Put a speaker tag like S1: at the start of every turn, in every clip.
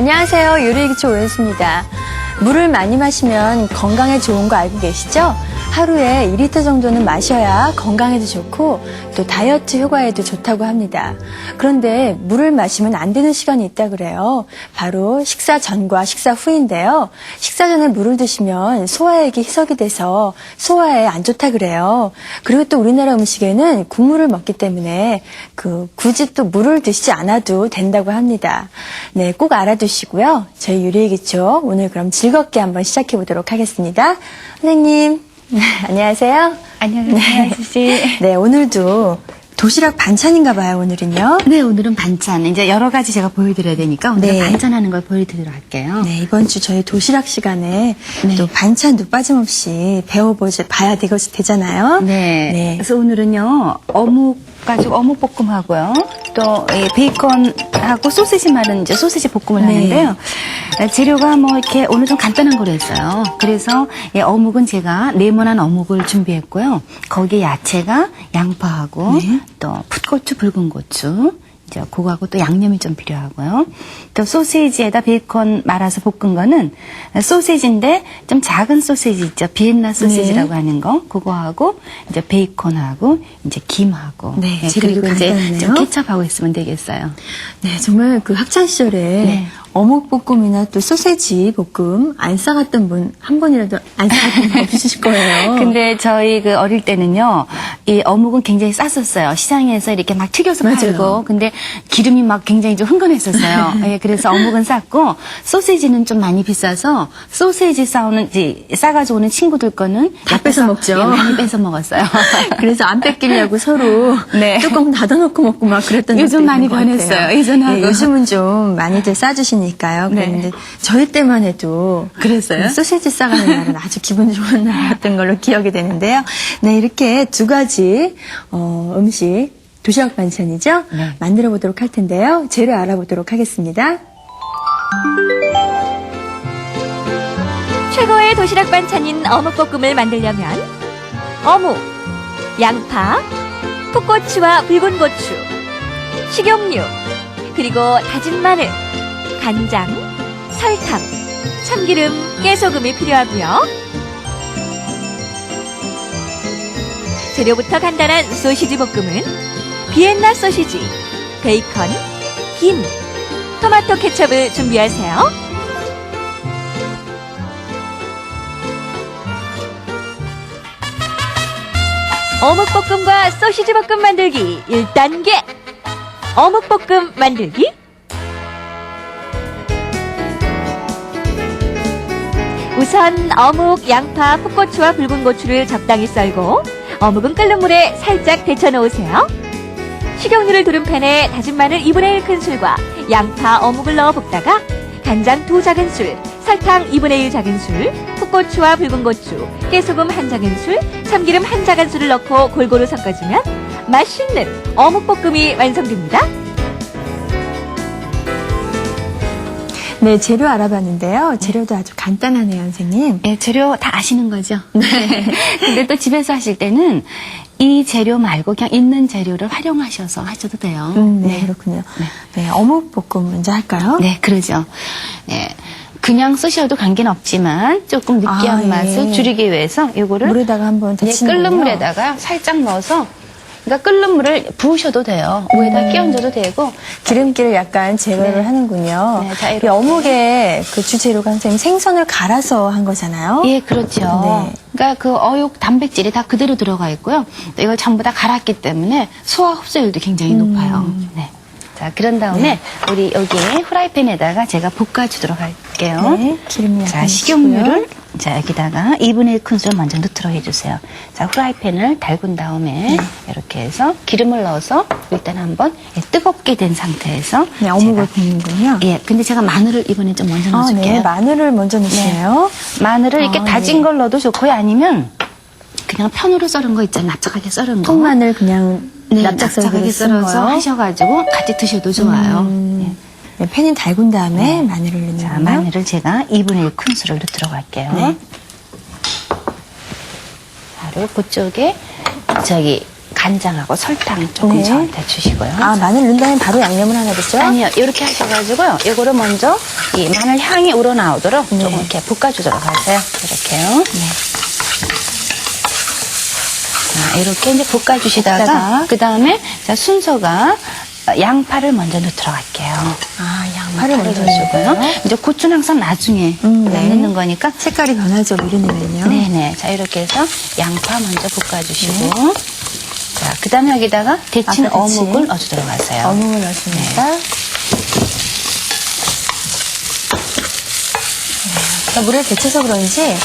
S1: 안녕하세요. 요리기초 오연수입니다. 물을 많이 마시면 건강에 좋은 거 알고 계시죠? 하루에 2리터 정도는 마셔야 건강에도 좋고 또 다이어트 효과에도 좋다고 합니다. 그런데 물을 마시면 안 되는 시간이 있다 그래요. 바로 식사 전과 식사 후인데요. 식사 전에 물을 드시면 소화액이 희석이 돼서 소화에 안 좋다 그래요. 그리고 또 우리나라 음식에는 국물을 먹기 때문에 굳이 또 물을 드시지 않아도 된다고 합니다. 네, 꼭 알아두시고요. 저희 요리기초 오늘 그럼 즐겁게 한번 시작해 보도록 하겠습니다. 선생님. 안녕하세요.
S2: 안녕하세요, 아저씨.
S1: 네, 오늘도 도시락 반찬인가 봐요, 오늘은요.
S2: 네, 오늘은 반찬. 이제 여러 가지 제가 보여드려야 되니까 오늘은
S1: 네.
S2: 반찬하는 걸 보여드리도록 할게요.
S1: 네, 이번 주 저희 도시락 시간에
S2: 네.
S1: 또 반찬도 빠짐없이 봐야 되잖아요.
S2: 네.
S1: 네.
S2: 그래서 오늘은요, 어묵 볶음하고요. 또 이 베이컨하고 소시지 마른 이제 소시지 볶음을
S1: 네.
S2: 하는데요. 재료가 뭐 이렇게 오늘 좀 간단한 거로 했어요. 그래서 어묵은 제가 네모난 어묵을 준비했고요. 거기에 야채가 양파하고
S1: 네.
S2: 또 풋고추, 붉은 고추. 이제 그거하고 또 양념이 좀 필요하고요. 또 소시지에다 베이컨 말아서 볶은 거는 소시지인데 좀 작은 소시지 있죠. 비엔나 소시지라고
S1: 네.
S2: 하는 거. 그거하고 이제 베이컨하고 이제 김하고.
S1: 네, 재료도
S2: 그리고 이제
S1: 간단하네요.
S2: 좀 케첩하고 있으면 되겠어요.
S1: 네, 정말 그 학창 시절에
S2: 네.
S1: 어묵볶음이나 또 소세지 볶음 안 싸갔던 분 한 번이라도 안 싸갔던 분 없으실 거예요.
S2: 근데 저희 그 어릴 때는요, 이 어묵은 굉장히 쌌었어요. 시장에서 이렇게 막 튀겨서
S1: 맞아요.
S2: 팔고, 근데 기름이 막 굉장히 좀 흥건했었어요. 예, 그래서 어묵은 쌌고, 소시지는 좀 많이 비싸서, 소시지 싸가지고 오는 친구들 거는
S1: 다 뺏어 먹죠.
S2: 예, 많이 뺏어 먹었어요.
S1: 그래서 안 뺏기려고 서로
S2: 네.
S1: 뚜껑 닫아놓고 먹고 막 그랬던
S2: 요즘
S1: 적도
S2: 많이
S1: 있는 것
S2: 변했어요,
S1: 같아요.
S2: 예전하고.
S1: 네, 요즘은 좀 많이들 싸주시니까요.
S2: 네.
S1: 그런데 저희 때만 해도
S2: 그랬어요?
S1: 그 소시지 싸가는 날은 아주 기분 좋은 날이었던 걸로 기억이 되는데요. 네, 이렇게 두 가지 음식 도시락 반찬이죠?
S2: 네.
S1: 만들어 보도록 할 텐데요. 재료 알아보도록 하겠습니다.
S3: 최고의 도시락 반찬인 어묵볶음을 만들려면 어묵, 양파, 풋고추와 붉은 고추, 식용유, 그리고 다진 마늘, 간장, 설탕, 참기름, 깨소금이 필요하고요. 재료부터 간단한 소시지 볶음은 비엔나 소시지, 베이컨, 김, 토마토 케첩을 준비하세요. 어묵볶음과 소시지 볶음 만들기 1단계 어묵볶음 만들기. 우선 어묵, 양파, 풋고추와 붉은 고추를 적당히 썰고 어묵은 끓는 물에 살짝 데쳐 놓으세요. 식용유를 두른 팬에 다진 마늘 2분의 1 큰술과 양파, 어묵을 넣어 볶다가 간장 2작은술, 설탕 2분의 1 작은술, 풋고추와 붉은 고추, 깨소금 1작은술, 참기름 1작은술을 넣고 골고루 섞어주면 맛있는 어묵볶음이 완성됩니다.
S1: 네, 재료 알아봤는데요. 재료도 아주 간단하네요, 선생님.
S2: 예, 재료 다 아시는 거죠? 네. 근데 또 집에서 하실 때는 이 재료 말고 그냥 있는 재료를 활용하셔서 하셔도 돼요.
S1: 네, 그렇군요. 네, 어묵볶음 먼저 할까요?
S2: 네, 그러죠. 네. 그냥 쓰셔도 관계는 없지만 조금 느끼한
S1: 아,
S2: 맛을
S1: 예.
S2: 줄이기 위해서 요거를
S1: 물에다가 한번
S2: 예,
S1: 데치는
S2: 끓는
S1: 거예요?
S2: 물에다가 살짝 넣어서 그러니까 끓는 물을 부으셔도 돼요. 위에다 끼얹어도 되고
S1: 기름기를 약간 제거를
S2: 네.
S1: 하는군요.
S2: 네, 자,
S1: 이
S2: 이렇게.
S1: 어묵의 그 주재료가 선생님 생선을 갈아서 한 거잖아요.
S2: 예, 그렇죠.
S1: 네.
S2: 그러니까 그 어육 단백질이 다 그대로 들어가 있고요. 또 이걸 전부 다 갈았기 때문에 소화 흡수율도 굉장히 높아요. 네. 자, 그런 다음에 우리 여기에 프라이팬에다가 제가 볶아주도록 할게요.
S1: 네, 기름이
S2: 자,
S1: 약간
S2: 식용유를 자, 여기다가 2분의 1 큰술 먼저 넣도록 해주세요. 자, 프라이팬을 달군 다음에 이렇게 해서 기름을 넣어서 일단 한번 뜨겁게 된 상태에서
S1: 네, 어묵을
S2: 제가-
S1: 볶는군요.
S2: 예, 근데 제가 마늘을 이번에 좀 먼저
S1: 아,
S2: 넣어줄게요.
S1: 네, 마늘을 먼저 넣으시네요.
S2: 마늘을 이렇게
S1: 아,
S2: 다진
S1: 네.
S2: 걸 넣어도 좋고요. 아니면 그냥 편으로 썰은 거 있잖아요. 납작하게 썰은 거.
S1: 통마늘 그냥
S2: 네,
S1: 납작하게
S2: 납작하게 썰어서 하셔가지고 같이 드셔도 좋아요. 예.
S1: 네, 팬이 달군 다음에 마늘을 넣는
S2: 자,
S1: 거예요.
S2: 마늘을 제가 2분의 1 큰술을 넣도록 할게요.
S1: 네.
S2: 바로 그쪽에 간장하고 설탕 조금
S1: 네.
S2: 저한테 주시고요.
S1: 아, 마늘 넣은 다음에 바로 양념을 하나 되죠?
S2: 아니요, 이렇게 하셔가지고요. 이거를 먼저 이 마늘 향이 우러나오도록
S1: 네.
S2: 조금 이렇게 볶아주도록 하세요. 이렇게요. 자, 이렇게 이제 볶아주시다가
S1: 볶다가.
S2: 그 다음에 자 순서가 양파를 먼저 넣도록 할게요.
S1: 아, 양파를 먼저
S2: 넣어주고요.
S1: 넣어주고요.
S2: 이제 고추는 항상 나중에
S1: 네.
S2: 넣는 거니까.
S1: 색깔이 변하죠, 미리 넣으면요.
S2: 네네. 자, 이렇게 해서 양파 먼저 볶아주시고. 자, 그 다음에 여기다가 데친
S1: 아까 데친
S2: 어묵을 넣어주도록 하세요.
S1: 어묵을 넣습니다. 물을 데쳐서 그런지
S2: 네.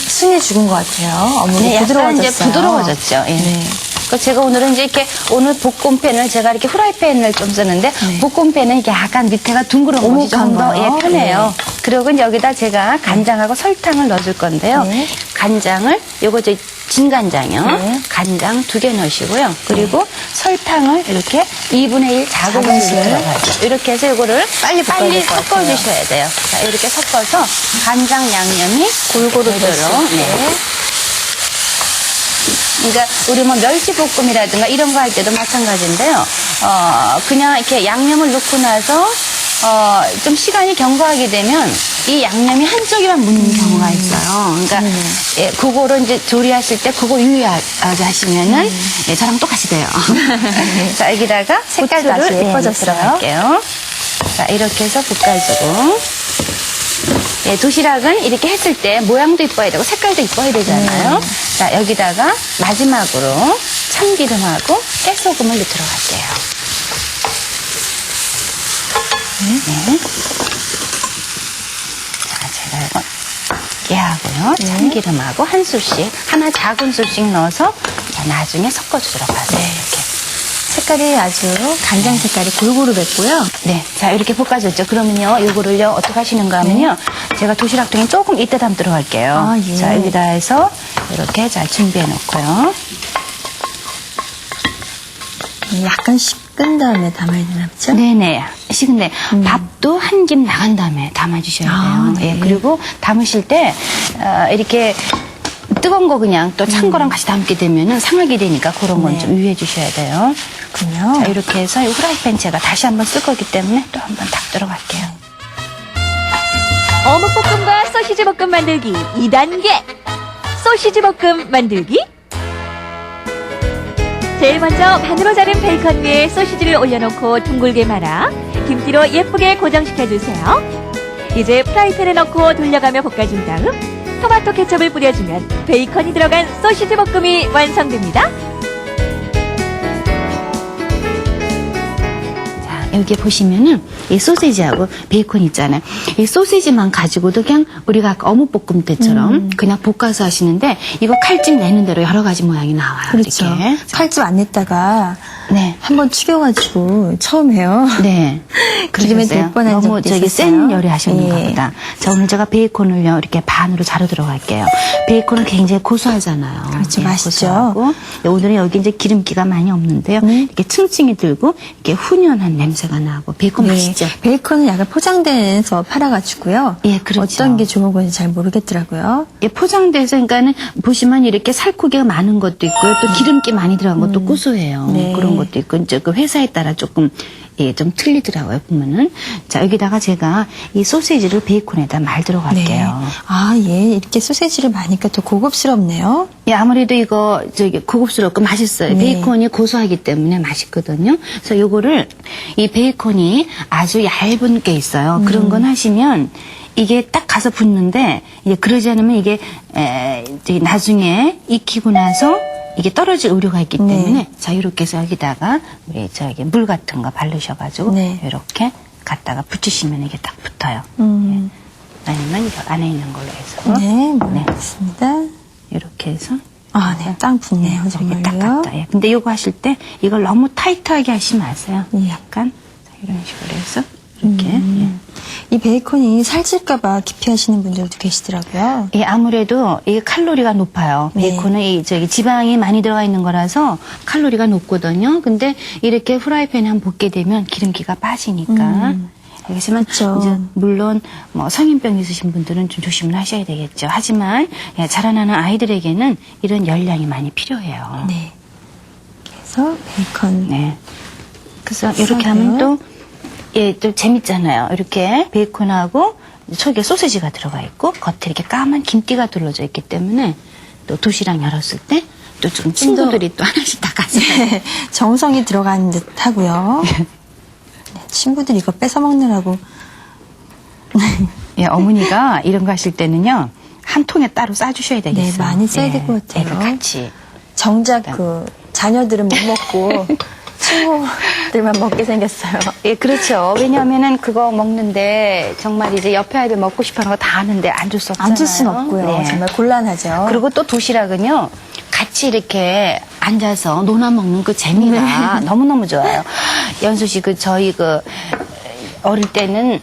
S1: 순이 죽은 것 같아요. 어묵이
S2: 네, 약간
S1: 부드러워졌어요.
S2: 이제 부드러워졌죠. 예.
S1: 네.
S2: 그러니까 제가 오늘은 이제 이렇게 오늘 볶음팬을 제가 이렇게 후라이팬을 좀 쓰는데
S1: 네.
S2: 볶음팬은 이게 약간 밑에가 둥그런 것이
S1: 오목한
S2: 좀 더
S1: 거요?
S2: 예, 편해요. 그리고 이제 여기다 제가 간장하고 설탕을 넣어줄 건데요.
S1: 네.
S2: 간장을 요거 저 진간장이요.
S1: 네.
S2: 간장 2개 넣으시고요. 그리고 설탕을 이렇게 2분의 1 작은
S1: 작은
S2: 술
S1: 술.
S2: 들어가죠. 이렇게 해서 이거를
S1: 빨리 볶아야 될것 같아요.
S2: 섞어주셔야 돼요. 자, 이렇게 섞어서 간장 양념이 골고루
S1: 됐을
S2: 되도록.
S1: 때.
S2: 네. 그러니까 우리 뭐 멸치볶음이라든가 이런 거 할 때도 마찬가지인데요. 그냥 이렇게 양념을 넣고 나서 좀 시간이 경과하게 되면 이 양념이 한쪽에만 묻는 경우가 있어요. 그러니까 예, 그거를 이제 조리하실 때 그거 유의하게 하시면은 예, 저랑 똑같이 돼요. 자, 여기다가
S1: 색깔도 아주
S2: 고추를
S1: 예뻐졌어요.
S2: 들어갈게요. 자, 이렇게 해서 볶아주고. 예, 도시락은 이렇게 했을 때 모양도 이뻐야 되고 색깔도 이뻐야 되잖아요. 자, 여기다가 마지막으로 참기름하고 깨소금을 넣도록 할게요. 네. 자, 제가 이거 깨하고요. 참기름하고 한 술씩, 하나 작은 술씩 넣어서 자, 나중에 섞어주도록 하세요. 이렇게.
S1: 색깔이 아주 간장 색깔이 골고루 뱉고요.
S2: 네. 자, 이렇게 볶아줬죠. 그러면요, 요거를요, 어떻게 하시는가 하면요, 제가 도시락통에 조금 이따 담도록 할게요.
S1: 아, 예.
S2: 자, 여기다 해서 이렇게 잘 준비해 놓고요.
S1: 약간 식은 다음에 담아야 되나 보죠?
S2: 네네. 식은데, 밥도 한 김 나간 다음에 담아주셔야 돼요.
S1: 아, 네.
S2: 예, 그리고 담으실 때, 이렇게 뜨거운 거 그냥 또 찬 거랑 같이 담게 되면은 상하게 되니까 그런 건
S1: 네.
S2: 좀 유의해 주셔야 돼요.
S1: 그렇군요.
S2: 자, 이렇게 해서 이 후라이팬 제가 다시 한번 쓸 거기 때문에 또 한번 닦도록 할게요.
S3: 어묵볶음과 소시지 볶음 만들기 2단계. 소시지 볶음 만들기. 제일 먼저 반으로 자른 베이컨 위에 소시지를 올려놓고 둥글게 말아 김치로 예쁘게 고정시켜주세요. 이제 프라이팬에 넣고 돌려가며 볶아준 다음 토마토 케첩을 뿌려주면 베이컨이 들어간 소시지 볶음이 완성됩니다.
S2: 자, 여기 보시면은 이 소시지하고 베이컨 있잖아요. 이 소시지만 가지고도 그냥 우리가 아까 어묵볶음 때처럼 그냥 볶아서 하시는데 이거 칼집 내는 대로 여러 가지 모양이 나와요.
S1: 그렇죠.
S2: 이렇게.
S1: 칼집 안 냈다가
S2: 네.
S1: 한번 튀겨가지고 처음 해요.
S2: 네.
S1: 기름에
S2: 그러셨어요?
S1: 될 뻔한
S2: 너무
S1: 적도
S2: 저기
S1: 있었어요.
S2: 센 요리 하셨는가
S1: 예.
S2: 보다. 자, 오늘 제가 베이컨을요, 이렇게 반으로 자르 들어갈게요. 베이컨은 굉장히 고소하잖아요.
S1: 그렇죠. 맛있죠.
S2: 고소하고. 네, 오늘은 여기 이제 기름기가 많이 없는데요. 이렇게 층층이 들고, 이렇게 훈연한 냄새가 나고, 베이컨
S1: 네.
S2: 맛있죠?
S1: 베이컨은 약간 포장돼서 팔아가지고요.
S2: 예, 그렇죠.
S1: 어떤 게 좋은 건지 잘 모르겠더라고요.
S2: 예, 포장돼서, 그러니까는, 보시면 이렇게 살코기가 많은 것도 있고요. 또 기름기 많이 들어간 것도 고소해요.
S1: 네.
S2: 그런 것도 있고, 이제 그 회사에 따라 조금, 예, 좀 틀리더라고요, 보면은. 자, 여기다가 제가 이 소시지를 베이컨에다 말들어 갈게요.
S1: 아, 예. 이렇게 소세지를 마니까 더 고급스럽네요.
S2: 예, 아무래도 이거, 고급스럽고 맛있어요.
S1: 네.
S2: 베이컨이 고소하기 때문에 맛있거든요. 그래서 요거를, 이 베이컨이 아주 얇은 게 있어요. 그런 건 하시면, 이게 딱 가서 붙는데, 이게 그러지 않으면 이게, 저기 나중에 익히고 나서, 이게 떨어질 우려가 있기 때문에,
S1: 네.
S2: 자, 이렇게 해서 여기다가, 우리 물 같은 거 바르셔가지고,
S1: 네.
S2: 이렇게 갖다가 붙이시면 이게 딱 붙어요. 아니면 이 안에 있는 걸로 해서.
S1: 네, 알겠습니다.
S2: 이렇게 해서.
S1: 아, 네. 땅 붙네요.
S2: 이렇게 딱
S1: 정말요.
S2: 갖다. 예. 근데 이거 하실 때 이걸 너무 타이트하게 하지 마세요.
S1: 예.
S2: 약간 자, 이런 식으로 해서 이렇게. 예.
S1: 이 베이컨이 살찔까봐 기피하시는 분들도 계시더라고요.
S2: 예, 아무래도 이게 칼로리가 높아요.
S1: 네.
S2: 베이컨은 지방이 많이 들어가 있는 거라서 칼로리가 높거든요. 근데 이렇게 후라이팬에 한번 볶게 되면 기름기가 빠지니까. 알겠지만
S1: 그렇죠.
S2: 이제 물론 뭐 성인병 있으신 분들은 좀 조심을 하셔야 되겠죠. 하지만 예, 자라나는 아이들에게는 이런 열량이 많이 필요해요.
S1: 네. 그래서 베이컨.
S2: 네. 그래서 이렇게 하면 또, 예, 또 재밌잖아요. 이렇게 베이컨하고 속에 소시지가 들어가 있고 겉에 이렇게 까만 김띠가 둘러져 있기 때문에 또 도시락 열었을 때 또 좀 친구들이 또 하나씩 다 가져가요.
S1: 정성이 들어간 듯 하고요. 네, 친구들이 이거 뺏어 먹느라고.
S2: 예, 어머니가 이런 거 하실 때는요, 한 통에 따로 싸주셔야 되겠어요.
S1: 네, 많이 써야 될 것 같아요.
S2: 네, 같이.
S1: 정작 그 자녀들은 못 먹고 친구들만 먹게 생겼어요.
S2: 예, 그렇죠. 왜냐하면은 그거 먹는데 정말 이제 옆에 아이들 먹고 싶어 하는 거 다 하는데 안 줄 수 없잖아요.
S1: 안 줄 순 없고요.
S2: 네.
S1: 정말 곤란하죠.
S2: 그리고 또 도시락은요, 같이 이렇게 앉아서 논아 먹는 그 재미가 너무너무 좋아요. 연수 씨, 저희 어릴 때는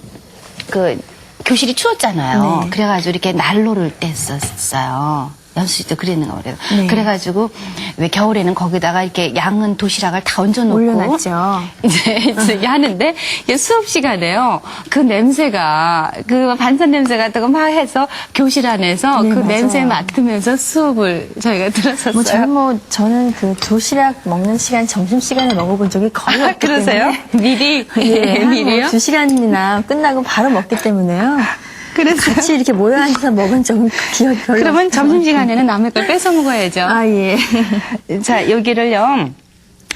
S2: 교실이 추웠잖아요.
S1: 네.
S2: 그래가지고 이렇게 난로를 뗐었어요. 연수 씨도 그랬는가 그래요.
S1: 네.
S2: 그래가지고 왜 겨울에는 거기다가 이렇게 양은 도시락을 다 얹어놓고
S1: 올려놨죠.
S2: 이제 하는데 이게 수업 시간에요. 그 냄새가 반찬 냄새 같은 거 막 해서 교실 안에서
S1: 네,
S2: 그
S1: 맞아요.
S2: 냄새 맡으면서 수업을 저희가 들었었어요.
S1: 저는 그 도시락 먹는 시간, 점심 시간에 먹어본 적이 거의 없기
S2: 그러세요?
S1: 때문에.
S2: 미리
S1: 예,
S2: 미리요?
S1: 2시간이나 끝나고 바로 먹기 때문에요.
S2: 그래서
S1: 같이 이렇게 모여 앉아서 먹은 적은 기억이 별로
S2: 그러면
S1: 없어요.
S2: 점심 시간에는 남의 걸 뺏어 먹어야죠.
S1: 아, 예.
S2: 자, 여기를요.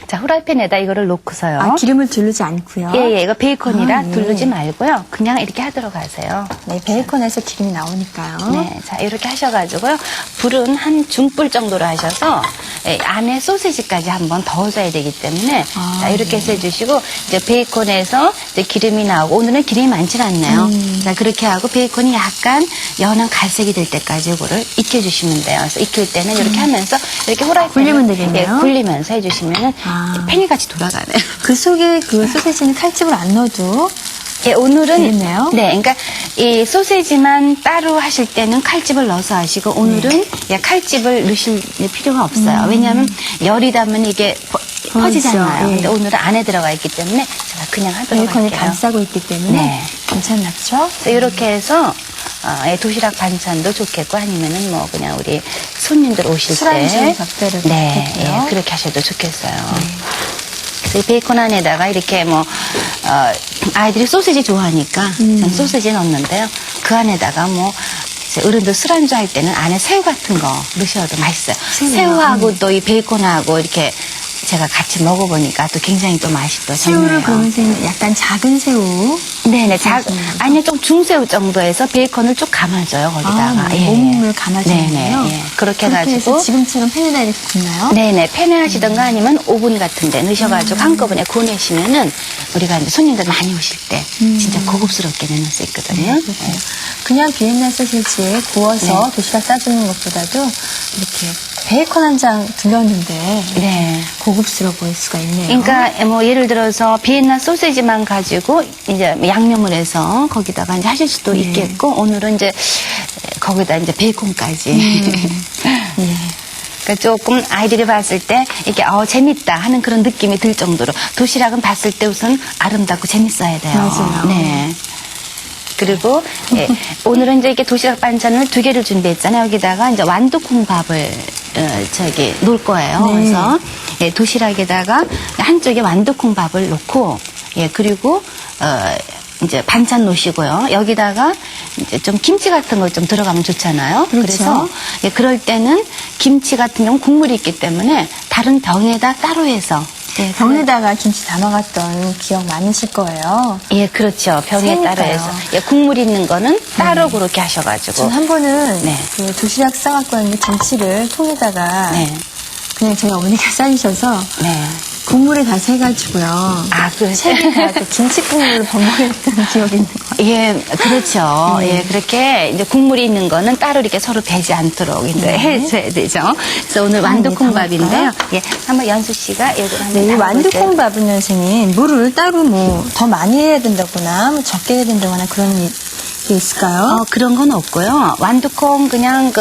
S2: 자, 후라이팬에다 이거를 놓고서요.
S1: 아, 기름을 두르지 않고요.
S2: 예, 이거 베이컨이라
S1: 아, 예.
S2: 두르지 말고요. 그냥 이렇게 하도록 하세요.
S1: 네, 베이컨에서 기름이 나오니까요.
S2: 네, 자, 이렇게 하셔가지고요. 불은 한 중불 정도로 하셔서, 예, 안에 소시지까지 한번 넣어줘야 되기 때문에, 자, 이렇게 해서 해주시고, 이제 베이컨에서 이제 기름이 나오고, 오늘은 기름이 많진 않네요. 자, 그렇게 하고, 베이컨이 약간 연한 갈색이 될 때까지 이거를 익혀주시면 돼요. 그래서 익힐 때는 이렇게 하면서, 이렇게 후라이팬을
S1: 굴리면 되겠네요.
S2: 예, 굴리면서 해주시면은,
S1: 아.
S2: 팬이 같이 돌아가네요.
S1: 그 속에 그 소세지는 칼집을 안 넣어도
S2: 예, 오늘은
S1: 되겠네요.
S2: 네, 그러니까 이 소세지만 따로 하실 때는 칼집을 넣어서 하시고 오늘은 예, 칼집을 넣으실 필요가 없어요. 왜냐하면 열이 닿으면 이게 퍼지잖아요.
S1: 예.
S2: 근데 오늘은 안에 들어가 있기 때문에 제가 그냥 하도록
S1: 베이컨을
S2: 할게요.
S1: 감싸고 있기 때문에
S2: 네.
S1: 괜찮죠?
S2: 그래서 이렇게 해서 예, 도시락 반찬도 좋겠고 아니면은 뭐 그냥 우리 손님들 오실
S1: 술안주
S2: 때
S1: 밥대로
S2: 네,
S1: 좋겠고요.
S2: 예, 그렇게 하셔도 좋겠어요. 그래서 이 베이컨 안에다가 이렇게 아이들이 소시지 좋아하니까 소시지 넣는데요. 그 안에다가 이제 어른들 술안주 할 때는 안에 새우 같은 거 넣으셔도 맛있어요.
S1: 새우요?
S2: 새우하고 또 이 베이컨하고 이렇게 제가 같이 먹어보니까 또 굉장히 또 맛이 또
S1: 새우를
S2: 좋네요.
S1: 그러면 약간 작은 새우.
S2: 네네,
S1: 그러시는 거죠?
S2: 아니 좀 중새우 정도에서 베이컨을 쭉 감아줘요 거기다가.
S1: 네. 몸을 감아주는군요.
S2: 네네, 예. 그렇게
S1: 해서
S2: 해가지고.
S1: 지금처럼 팬에다 이렇게 굽나요?
S2: 네네, 팬에 하시던가 아니면 오븐 같은데 넣으셔가지고 한꺼번에 구워내시면은 우리가 이제 손님들 많이 오실 때 진짜 고급스럽게 내놓을 수 있거든요.
S1: 그렇군요. 그냥 비엔나 소시지에 구워서 도시락 싸주는 것보다도 이렇게 베이컨 한 장 둘렀는데
S2: 네.
S1: 고급스러워 보일 수가 있네요.
S2: 그러니까 예를 들어서 비엔나 소시지만 가지고 이제 양념을 해서 거기다가 이제 하실 수도
S1: 네.
S2: 있겠고 오늘은 이제 거기다 이제 베이컨까지.
S1: 예.
S2: 그러니까 조금 아이들이 봤을 때 이게 재밌다 하는 그런 느낌이 들 정도로 도시락은 봤을 때 우선 아름답고 재밌어야 돼요.
S1: 맞아요.
S2: 네. 그리고 예, 오늘은 이제 이렇게 도시락 반찬을 2개를 준비했잖아요. 여기다가 이제 완두콩밥을 놓을 거예요.
S1: 네.
S2: 그래서 예, 도시락에다가 한쪽에 완두콩밥을 놓고 예, 그리고 이제 반찬 놓으시고요. 여기다가 이제 좀 김치 같은 거 좀 들어가면 좋잖아요.
S1: 그렇죠.
S2: 그래서 예, 그럴 때는 김치 같은 경우 국물이 있기 때문에 다른 병에다 따로 해서 예,
S1: 병에다가 김치 담아갔던 기억 많으실 거예요.
S2: 예, 그렇죠. 병에
S1: 새우니까요.
S2: 따로 해서. 예, 국물 있는 거는 따로 그렇게 하셔가지고.
S1: 전 한 번은
S2: 네.
S1: 그 도시락 싸갖고 왔는데 김치를 통에다가
S2: 네.
S1: 그냥 저희 어머니가 싸주셔서
S2: 네.
S1: 국물에 다 새가지고요.
S2: 아, 그러세요?
S1: 새가 그 김치 국물을 버무렸던 기억이 있는 것 같아요.
S2: 예, 그렇죠. 예, 그렇게 이제 국물이 있는 거는 따로 이렇게 서로 배지 않도록 이제 해줘야 되죠. 그래서 오늘 완두콩밥인데요. 예, 한번 연수 씨가 이걸 한번
S1: 네, 이
S2: 담아보세요.
S1: 완두콩밥은 선생님 물을 따로 더 많이 해야 된다거나 적게 해야 된다거나 그런 게 있을까요?
S2: 그런 건 없고요. 완두콩 그냥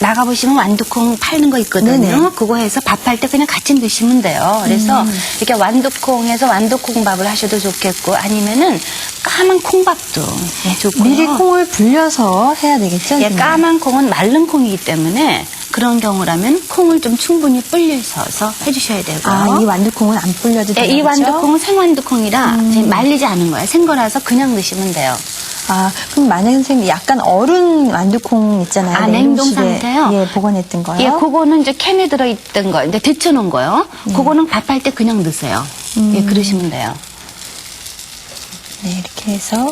S2: 나가보시면 완두콩 팔는 거 있거든요.
S1: 네네.
S2: 그거 해서 밥할 때 그냥 같이 넣으시면 돼요. 그래서 이렇게 완두콩에서 완두콩밥을 하셔도 좋겠고 아니면은 까만 콩밥도 예, 좋고요.
S1: 미리 콩을 불려서 해야 되겠죠?
S2: 예,
S1: 선생님?
S2: 까만 콩은 마른 콩이기 때문에 그런 경우라면 콩을 좀 충분히 불려서 해주셔야 되고요.
S1: 이 완두콩은 안 불려도
S2: 네,
S1: 되죠?
S2: 이 완두콩은 생완두콩이라 이제 말리지 않은 거예요. 생거라서 그냥 드시면 돼요.
S1: 그럼 만약에 선생님 약간 얼은 완두콩 있잖아요.
S2: 냉동
S1: 냉동실에,
S2: 상태요?
S1: 예, 보관했던 거요?
S2: 예, 그거는 이제 캔에 들어있던 거, 이제 데쳐놓은 거요. 그거는 밥할 때 그냥 넣으세요. 예, 그러시면 돼요.
S1: 네, 이렇게 해서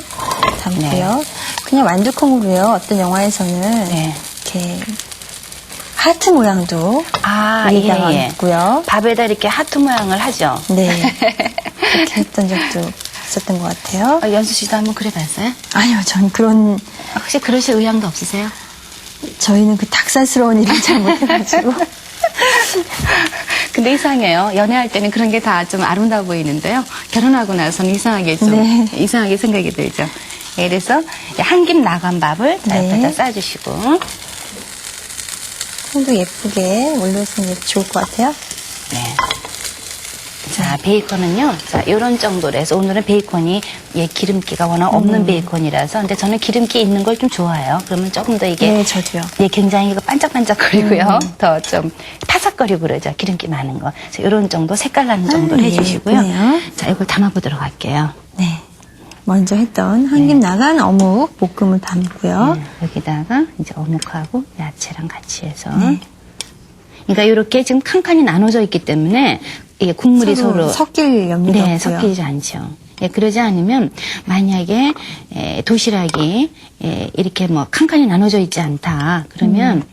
S1: 담고요. 그냥 완두콩으로요. 어떤 영화에서는
S2: 네.
S1: 이렇게 하트 모양도 위에다가 있고요.
S2: 밥에다 이렇게 하트 모양을 하죠.
S1: 네, 그렇게 했던 적도 있었던 것 같아요.
S2: 연수 씨도 한번 그래봤어요?
S1: 아니요, 전 그런
S2: 혹시 그러실 의향도 없으세요?
S1: 저희는 그 닭살스러운 일을 잘 못해가지고.
S2: 근데 이상해요. 연애할 때는 그런 게 다 좀 아름다워 보이는데요. 결혼하고 나서는 이상하게 좀
S1: 네.
S2: 이상하게 생각이 들죠. 예, 그래서 한 김 나간 밥을
S1: 네.
S2: 옆에다 싸주시고.
S1: 콩도 예쁘게 올려주면 좋을 것 같아요.
S2: 네. 자, 베이컨은요. 자, 요런 정도로 해서 오늘은 베이컨이 기름기가 워낙 없는 베이컨이라서 근데 저는 기름기 있는 걸 좀 좋아해요. 그러면 조금 더 이게
S1: 네, 저도요.
S2: 굉장히 이거 반짝반짝거리고요. 더 좀 파삭거리고 그러죠. 기름기 많은 거. 자, 요런 정도 색깔 나는 정도로
S1: 네,
S2: 해주시고요.
S1: 예쁘네요.
S2: 자, 이걸 담아보도록 할게요.
S1: 네. 먼저 했던 한 김 나간 어묵 볶음을 담고요.
S2: 여기다가 이제 어묵하고 야채랑 같이 해서
S1: 네.
S2: 그러니까 이렇게 지금 칸칸이 나눠져 있기 때문에 이게 국물이 서로
S1: 섞일 염려가
S2: 네,
S1: 없고요.
S2: 섞이지 않죠. 예, 그러지 않으면 만약에 도시락이 이렇게 뭐 칸칸이 나눠져 있지 않다 그러면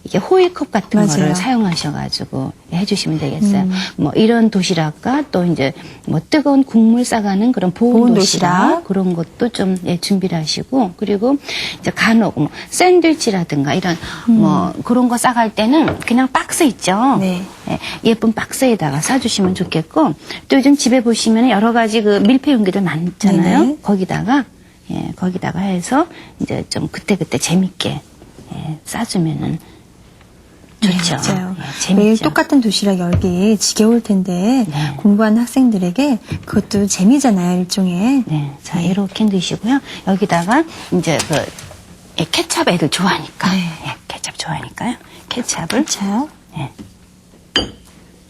S2: 이게 호일컵 같은
S1: 맞아요.
S2: 거를 사용하셔가지고 해주시면 되겠어요. 뭐 이런 도시락과 또 이제 뭐 뜨거운 국물 싸가는 그런 보온 도시락 그런 것도 좀 준비를 하시고 그리고 이제 간혹 뭐 샌드위치라든가 이런 뭐 그런 거 싸갈 때는 그냥 박스 있죠.
S1: 네.
S2: 예, 예쁜 박스에다가 싸주시면 좋겠고 또 요즘 집에 보시면 여러 가지 그 밀폐 용기들 많잖아요.
S1: 네네.
S2: 거기다가 해서 이제 좀 그때그때 재밌게 싸주면은 좋죠.
S1: 네, 맞아요.
S2: 예, 재밌죠.
S1: 매일 똑같은 도시락 열기 지겨울 텐데
S2: 네.
S1: 공부하는 학생들에게 그것도 재미잖아요, 일종의.
S2: 네, 자 이렇게 넣으시고요. 여기다가 이제 케찹 애들 좋아하니까,
S1: 네.
S2: 케찹 좋아하니까요. 케찹을
S1: 자,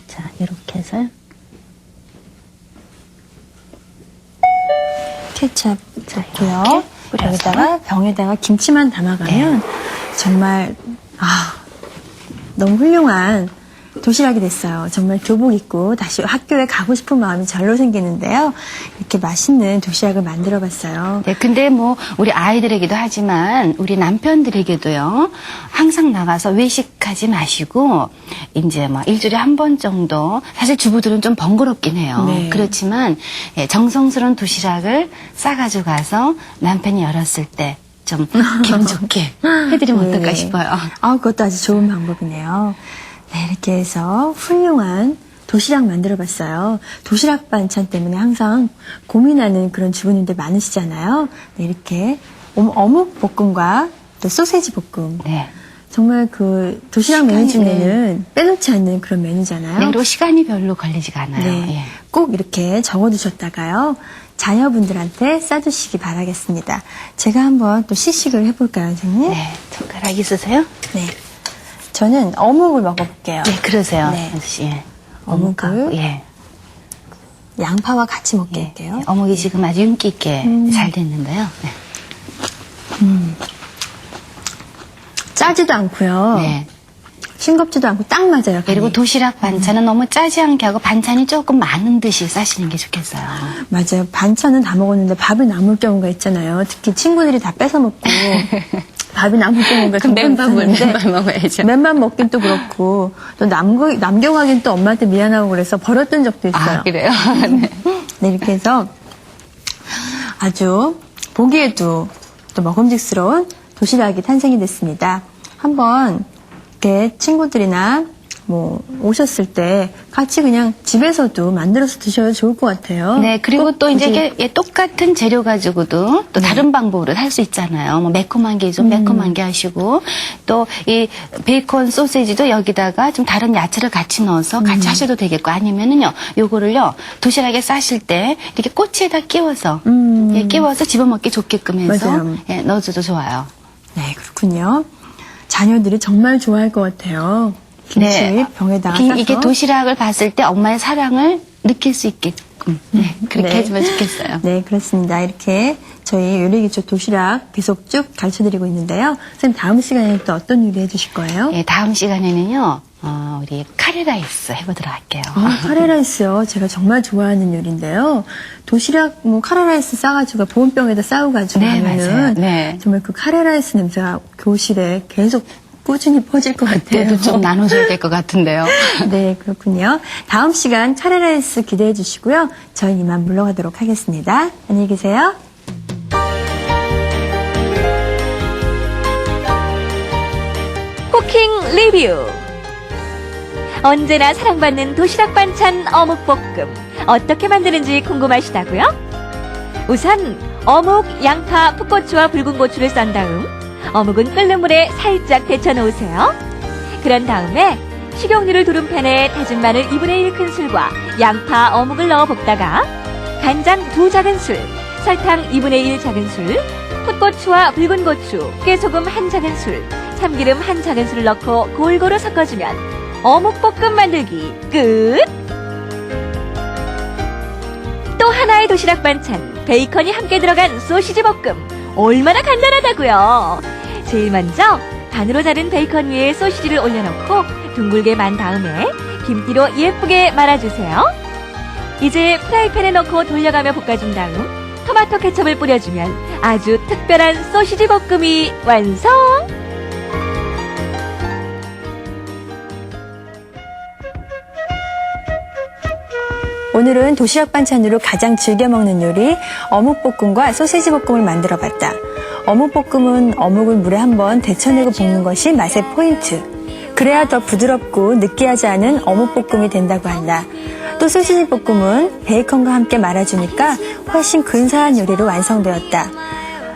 S2: 자 이렇게 해서
S1: 케찹 넣고요.
S2: 이렇게 뿌려서.
S1: 여기다가 병에다가 김치만 담아가면 정말 너무 훌륭한 도시락이 됐어요. 정말 교복 입고 다시 학교에 가고 싶은 마음이 절로 생기는데요. 이렇게 맛있는 도시락을 만들어 봤어요.
S2: 네, 근데 뭐 우리 아이들에게도 하지만 우리 남편들에게도요. 항상 나가서 외식하지 마시고 이제 뭐 일주일에 한 번 정도 사실 주부들은 좀 번거롭긴 해요.
S1: 네.
S2: 그렇지만 정성스러운 도시락을 싸가지고 가서 남편이 열었을 때 좀 기분 좋게 해드리면
S1: 네.
S2: 어떨까 싶어요.
S1: 그것도 아주 좋은 방법이네요. 네, 이렇게 해서 훌륭한 도시락 만들어 봤어요. 도시락 반찬 때문에 항상 고민하는 그런 주부님들 많으시잖아요. 네, 이렇게 어묵 볶음과 또 소세지 볶음.
S2: 네.
S1: 정말 그 도시락 메뉴 중에는 빼놓지 않는 그런 메뉴잖아요.
S2: 네, 그리고 시간이 별로 걸리지가 않아요.
S1: 네,
S2: 예.
S1: 꼭 이렇게 적어두셨다가요. 자녀분들한테 싸주시기 바라겠습니다. 제가 한번 또 시식을 해볼까요, 선생님?
S2: 네, 젓가락 있으세요?
S1: 네. 저는 어묵을 먹어볼게요.
S2: 네, 그러세요.
S1: 네.
S2: 연수 씨. 예.
S1: 어묵을
S2: 예.
S1: 양파와 같이 먹게 할게요.
S2: 어묵이 지금 아주 윤기 있게 잘 됐는데요. 네.
S1: 짜지도 않고요.
S2: 네.
S1: 싱겁지도 않고 딱 맞아요.
S2: 그리고
S1: 간이.
S2: 도시락 반찬은 너무 짜지 않게 하고 반찬이 조금 많은 듯이 싸시는 게 좋겠어요.
S1: 맞아요. 반찬은 다 먹었는데 밥이 남을 경우가 있잖아요. 특히 친구들이 다 뺏어 먹고 밥이 남을 경우가
S2: 그럼 맨밥을
S1: 있었는데
S2: 맨밥 먹어야죠.
S1: 맨밥 먹긴 또 그렇고 또 남겨가긴 또 엄마한테 미안하고 그래서 버렸던 적도 있어요.
S2: 아, 그래요? 네.
S1: 네, 이렇게 해서 아주 보기에도 또 먹음직스러운 도시락이 탄생이 됐습니다. 한번 이렇게 친구들이나 뭐 오셨을 때 같이 그냥 집에서도 만들어서 드셔도 좋을 것 같아요.
S2: 네, 그리고
S1: 꼭
S2: 또 이제
S1: 굳이-
S2: 이게 똑같은 재료 가지고도 또 다른 방법으로 할 수 있잖아요. 뭐 매콤한 게 좀 매콤한 게 하시고 또 이 베이컨 소세지도 여기다가 좀 다른 야채를 같이 넣어서 같이 하셔도 되겠고 아니면은요, 요거를요 도시락에 싸실 때 이렇게 꼬치에다 끼워서 끼워서 집어먹기 좋게끔 해서
S1: 맞아요.
S2: 넣어줘도 좋아요.
S1: 네, 그렇군요. 자녀들이 정말 좋아할 것 같아요. 김치 병에다가 싸서.
S2: 이게 도시락을 봤을 때 엄마의 사랑을 느낄 수 있게끔 그렇게
S1: 네.
S2: 해주면 좋겠어요.
S1: 네, 그렇습니다. 이렇게 저희 요리기초 도시락 계속 쭉 가르쳐드리고 있는데요. 선생님 다음 시간에 또 어떤 요리 해주실 거예요?
S2: 예, 다음 시간에는요, 우리 카레라이스 해보도록 할게요.
S1: 카레라이스요. 제가 정말 좋아하는 요리인데요. 도시락, 카레라이스 싸가지고 보온병에다 싸우가지고
S2: 네,
S1: 하면은
S2: 맞아요. 네.
S1: 정말 그 카레라이스 냄새가 교실에 계속 꾸준히 퍼질 것 같아요.
S2: 그때도 좀 나눠줘야 될 것 같은데요.
S1: 네, 그렇군요. 다음 시간 카레라이스 기대해 주시고요. 저희 이만 물러가도록 하겠습니다. 안녕히 계세요.
S3: 쿠킹 리뷰. 언제나 사랑받는 도시락 반찬 어묵볶음. 어떻게 만드는지 궁금하시다고요? 우선 어묵, 양파, 풋고추와 붉은 고추를 썬 다음 어묵은 끓는 물에 살짝 데쳐 놓으세요. 그런 다음에 식용유를 두른 팬에 다진 마늘 2분의 1 큰술과 양파, 어묵을 넣어 볶다가 간장 2 작은술, 설탕 2분의 1 작은술, 풋고추와 붉은 고추, 깨소금 1 작은술, 참기름 1 작은술을 넣고 골고루 섞어주면 어묵볶음 만들기 끝! 또 하나의 도시락 반찬, 베이컨이 함께 들어간 소시지 볶음. 얼마나 간단하다고요. 제일 먼저 반으로 자른 베이컨 위에 소시지를 올려놓고 둥글게 만 다음에 김기로 예쁘게 말아주세요. 이제 프라이팬에 넣고 돌려가며 볶아준 다음 토마토 케첩을 뿌려주면 아주 특별한 소시지 볶음이 완성!
S1: 오늘은 도시락 반찬으로 가장 즐겨 먹는 요리 어묵볶음과 소시지 볶음을 만들어 봤다. 어묵볶음은 어묵을 물에 한번 데쳐내고 볶는 것이 맛의 포인트. 그래야 더 부드럽고 느끼하지 않은 어묵볶음이 된다고 한다. 또 소시지 볶음은 베이컨과 함께 말아주니까 훨씬 근사한 요리로 완성되었다.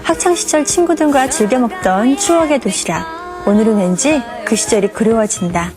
S1: 학창시절 친구들과 즐겨 먹던 추억의 도시락. 오늘은 왠지 그 시절이 그리워진다.